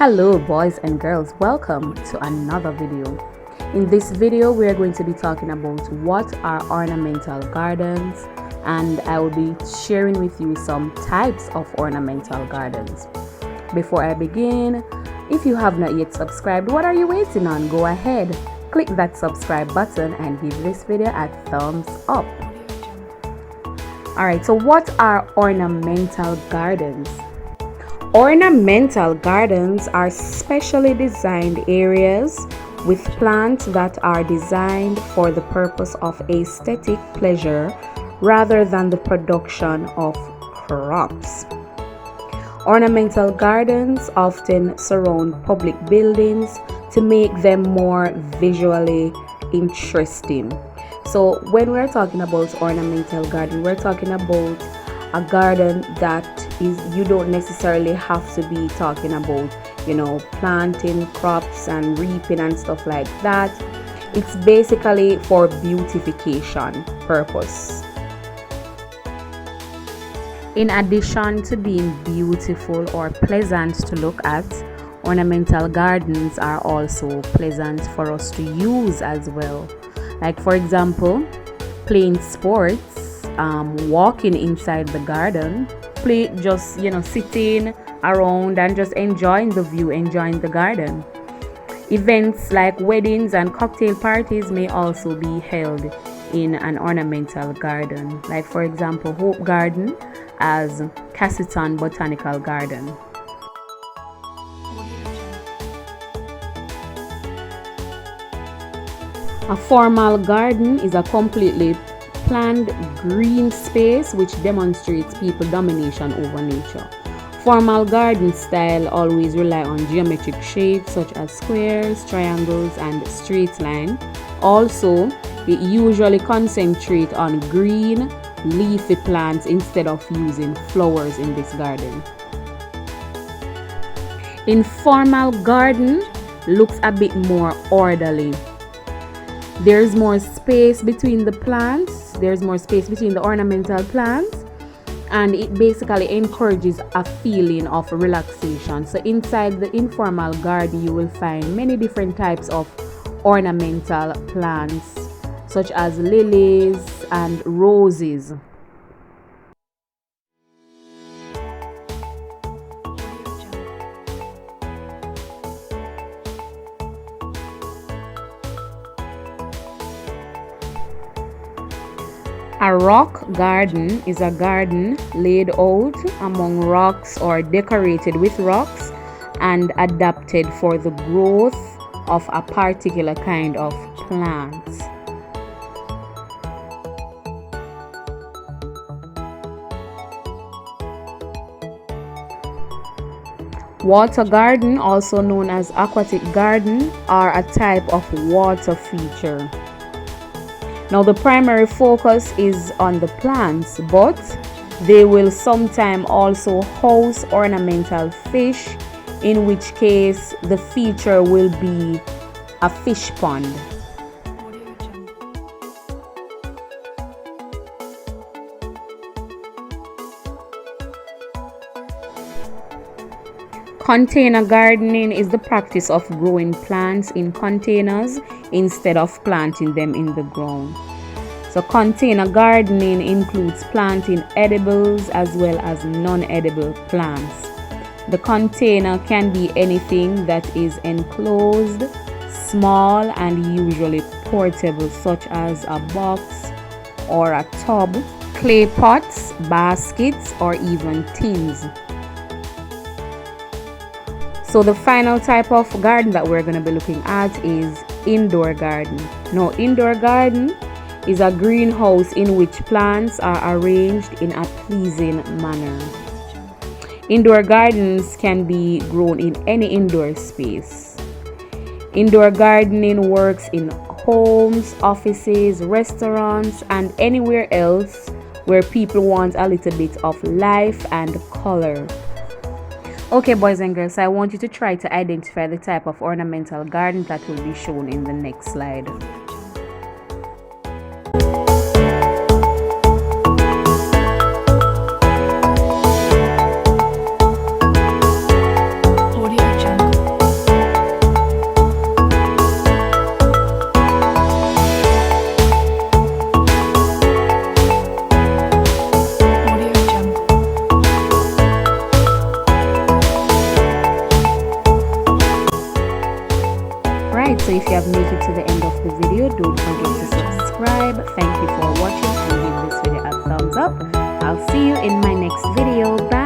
Hello boys and girls, welcome to another video. In this video we are going to be talking about what are ornamental gardens, and I will be sharing with you some types of ornamental gardens. Before I begin, if you have not yet subscribed, what are you waiting on? Go ahead, click that subscribe button and give this video a thumbs up. Alright, so what are ornamental gardens? Ornamental gardens are specially designed areas with plants that are designed for the purpose of aesthetic pleasure rather than the production of crops. Ornamental gardens often surround public buildings to make them more visually interesting. So when we're talking about ornamental garden, we're talking about a garden that is, you don't necessarily have to be talking about, planting crops and reaping and stuff like that. It's basically for beautification purpose. In addition to being beautiful or pleasant to look at, ornamental gardens are also pleasant for us to use as well. Like for example, playing sports, walking inside the garden, just sitting around and just enjoying the view, enjoying the garden. Events like weddings and cocktail parties may also be held in an ornamental garden, like for example Hope Garden as Cassiton Botanical Garden. A formal garden is a completely planned green space which demonstrates people domination over nature. Formal garden style always rely on geometric shapes such as squares, triangles, and straight line. Also, it usually concentrate on green, leafy plants instead of using flowers in this garden. Informal garden looks a bit more orderly. There's more space between the plants, there's more space between the ornamental plants, and it basically encourages a feeling of relaxation. So inside the informal garden you will find many different types of ornamental plants such as lilies and roses. A rock garden is a garden laid out among rocks or decorated with rocks and adapted for the growth of a particular kind of plants. Water garden, also known as aquatic garden, are a type of water feature. Now the primary focus is on the plants, but they will sometimes also house ornamental fish, in which case the feature will be a fish pond. Container gardening is the practice of growing plants in containers instead of planting them in the ground. So container gardening includes planting edibles as well as non-edible plants. The container can be anything that is enclosed, small and usually portable, such as a box or a tub, clay pots, baskets, or even tins. So the final type of garden that we're going to be looking at is indoor garden. Now indoor garden is a greenhouse in which plants are arranged in a pleasing manner. Indoor gardens can be grown in any indoor space. Indoor gardening works in homes, offices, restaurants, and anywhere else where people want a little bit of life and color. Okay boys and girls, so I want you to try to identify the type of ornamental garden that will be shown in the next slide. Audio Jungle. So if you have made it to the end of the video, don't forget to subscribe. Thank you for watching and give this video a thumbs up. I'll see you in my next video. Bye.